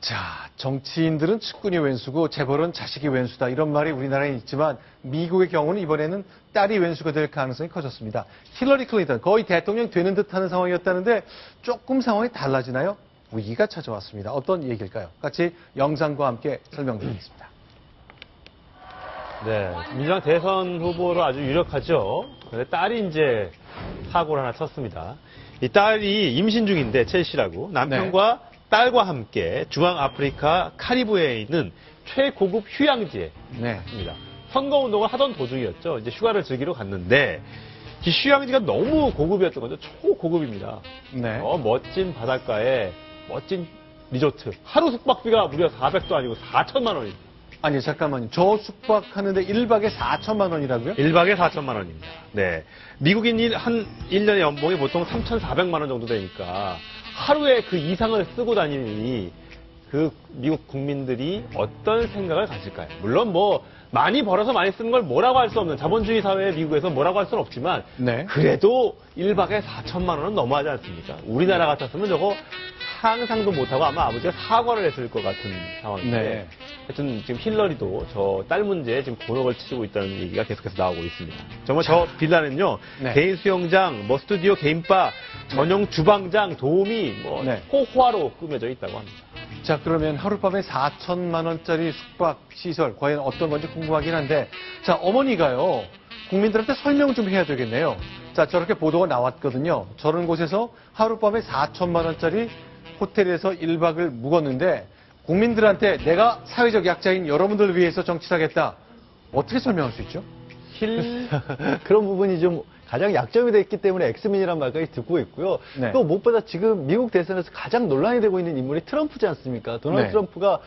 자, 정치인들은 측근이 왼수고 재벌은 자식이 왼수다. 이런 말이 우리나라에 있지만 미국의 경우는 이번에는 딸이 왼수가 될 가능성이 커졌습니다. 힐러리 클린턴 거의 대통령 되는 듯하는 상황이었다는데 조금 상황이 달라지나요? 위기가 찾아왔습니다. 어떤 얘기일까요? 같이 영상과 함께 설명드리겠습니다. 네, 민주당 대선 후보로 아주 유력하죠. 그런데 딸이 이제 사고를 하나 쳤습니다. 이 딸이 임신 중인데 첼시라고 남편과 딸과 함께 중앙아프리카 카리브해에 있는 최고급 휴양지에 있습니다. 선거운동을 하던 도중이었죠. 이제 휴가를 즐기러 갔는데 이 휴양지가 너무 고급이었던 거죠. 초고급입니다. 멋진 바닷가에 멋진 리조트. 하루 숙박비가 무려 400도 아니고 4천만 원입니다. 아니 잠깐만요. 저 숙박하는데 1박에 4천만 원이라고요? 1박에 4천만 원입니다. 네. 미국인이 한 1년의 연봉이 보통 3,400만 원 정도 되니까 하루에 그 이상을 쓰고 다니니 그 미국 국민들이 어떤 생각을 가질까요? 물론 뭐 많이 벌어서 많이 쓰는 걸 뭐라고 할 수 없는 자본주의 사회의 미국에서 뭐라고 할 수는 없지만 그래도 1박에 4천만 원은 너무하지 않습니까? 우리나라 같았으면 저거 상상도 못하고 아마 아버지가 사과를 했을 것 같은 상황인데 하여튼 지금 힐러리도 저 딸 문제에 지금 곤혹을 치르고 있다는 얘기가 계속해서 나오고 있습니다. 정말 저 빌라는요 개인 수영장, 뭐 스튜디오, 개인바, 전용 주방장, 도우미, 뭐 호화로 꾸며져 있다고 합니다. 자, 그러면 하룻밤에 4천만 원짜리 숙박 시설 과연 어떤 건지 궁금하긴 한데 자, 어머니가요 국민들한테 설명 좀 해야 되겠네요. 자, 저렇게 보도가 나왔거든요. 저런 곳에서 하룻밤에 4천만 원짜리 호텔에서 1박을 묵었는데 국민들한테 내가 사회적 약자인 여러분들을 위해서 정치하겠다. 어떻게 설명할 수 있죠? 그런 부분이 좀 가장 약점이 됐기 때문에 엑스민이라는 말까지 듣고 있고요. 또 무엇보다 지금 미국 대선에서 가장 논란이 되고 있는 인물이 트럼프지 않습니까? 도널드 트럼프가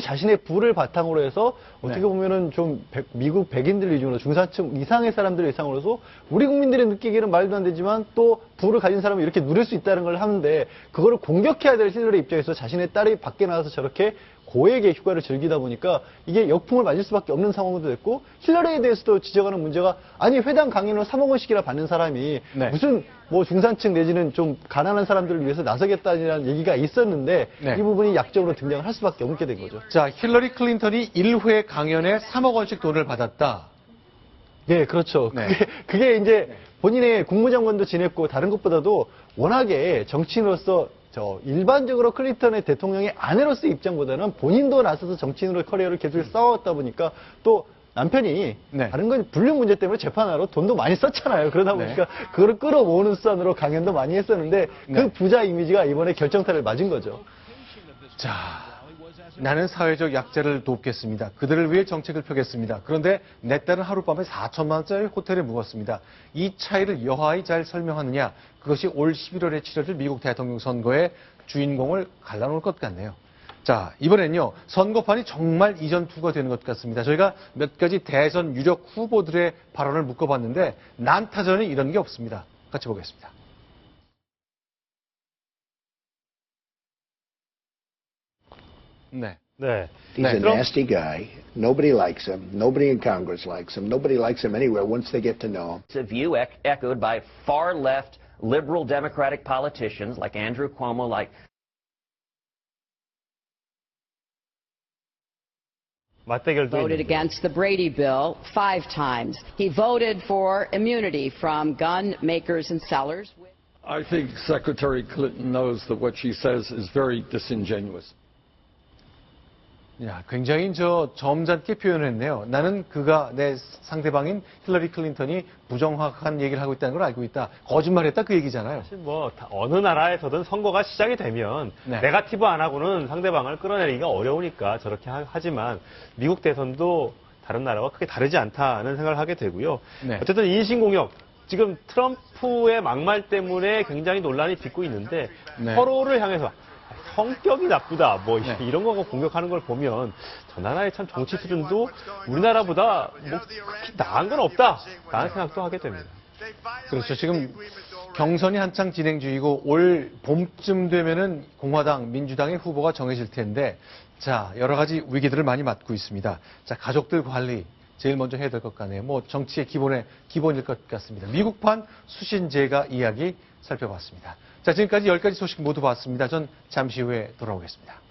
자신의 부를 바탕으로 해서 어떻게 보면은 좀 미국 백인들 위주로 중산층 이상의 사람들 이상으로서 우리 국민들이 느끼기에는 말도 안 되지만 또 부를 가진 사람이 이렇게 누릴 수 있다는 걸 하는데 그거를 공격해야 될 힐러리 입장에서 자신의 딸이 밖에 나와서 저렇게 고액의 휴가를 즐기다 보니까 이게 역풍을 맞을 수밖에 없는 상황도 됐고 힐러리에 대해서도 지적하는 문제가 아니 회당 강연으로 3억 원씩이나 받는 사람이 무슨 뭐 중산층 내지는 좀 가난한 사람들을 위해서 나서겠다는 얘기가 있었는데 이 부분이 약점으로 등장을 할 수밖에 없게 된 거죠. 자, 힐러리 클린턴이 1회 강연에 3억 원씩 돈을 받았다. 네, 그렇죠. 그게 이제 본인의 국무장관도 지냈고 다른 것보다도 워낙에 정치인으로서 일반적으로 클린턴의 대통령의 아내로서의 입장보다는 본인도 나서서 정치인으로 커리어를 계속 쌓아왔다 보니까 또 남편이 다른 건 불륜 문제 때문에 재판하러 돈도 많이 썼잖아요. 그러다 보니까 그거를 끌어모으는 수단으로 강연도 많이 했었는데 그 부자 이미지가 이번에 결정타를 맞은 거죠. 자, 나는 사회적 약자를 돕겠습니다. 그들을 위해 정책을 펴겠습니다. 그런데 내 딸은 하룻밤에 4천만 원짜리 호텔에 묵었습니다. 이 차이를 여하이 잘 설명하느냐? 그것이 올 11월에 치러질 미국 대통령 선거의 주인공을 갈라놓을 것 같네요. 자, 이번엔요. 선거판이 정말 이전 투가 되는 것 같습니다. 저희가 몇 가지 대선 유력 후보들의 발언을 묶어봤는데 난타전에 이런 게 없습니다. 같이 보겠습니다. He's a nasty guy. Nobody likes him. Nobody in Congress likes him. Nobody likes him anywhere once they get to know him. It's a view echoed by far-left liberal Democratic politicians like Andrew Cuomo, like voted against the Brady bill 5 times. He voted for immunity from gun makers and sellers. I think Secretary Clinton knows that what she says is very disingenuous. 야, 굉장히 점잖게 표현했네요. 나는 그가 내 상대방인 힐러리 클린턴이 부정확한 얘기를 하고 있다는 걸 알고 있다. 거짓말했다 그 얘기잖아요. 사실 뭐 어느 나라에서든 선거가 시작이 되면 네거티브 안 하고는 상대방을 끌어내리기가 어려우니까 저렇게 하지만 미국 대선도 다른 나라와 크게 다르지 않다는 생각을 하게 되고요. 어쨌든 인신공격. 지금 트럼프의 막말 때문에 굉장히 논란이 빚고 있는데 서로를 향해서 성격이 나쁘다, 뭐 이런 거 공격하는 걸 보면 저 나라의 참 정치 수준도 우리나라보다 뭐 그렇게 나은 건 없다라는 생각도 하게 됩니다. 그렇죠. 지금 경선이 한창 진행 중이고 올 봄쯤 되면은 공화당, 민주당의 후보가 정해질 텐데 자, 여러 가지 위기들을 많이 맞고 있습니다. 자, 가족들 관리 제일 먼저 해야 될 것 같네요. 뭐 정치의 기본일 것 같습니다. 미국판 수신제가 이야기 살펴봤습니다. 자, 지금까지 10가지 소식 모두 봤습니다. 전 잠시 후에 돌아오겠습니다.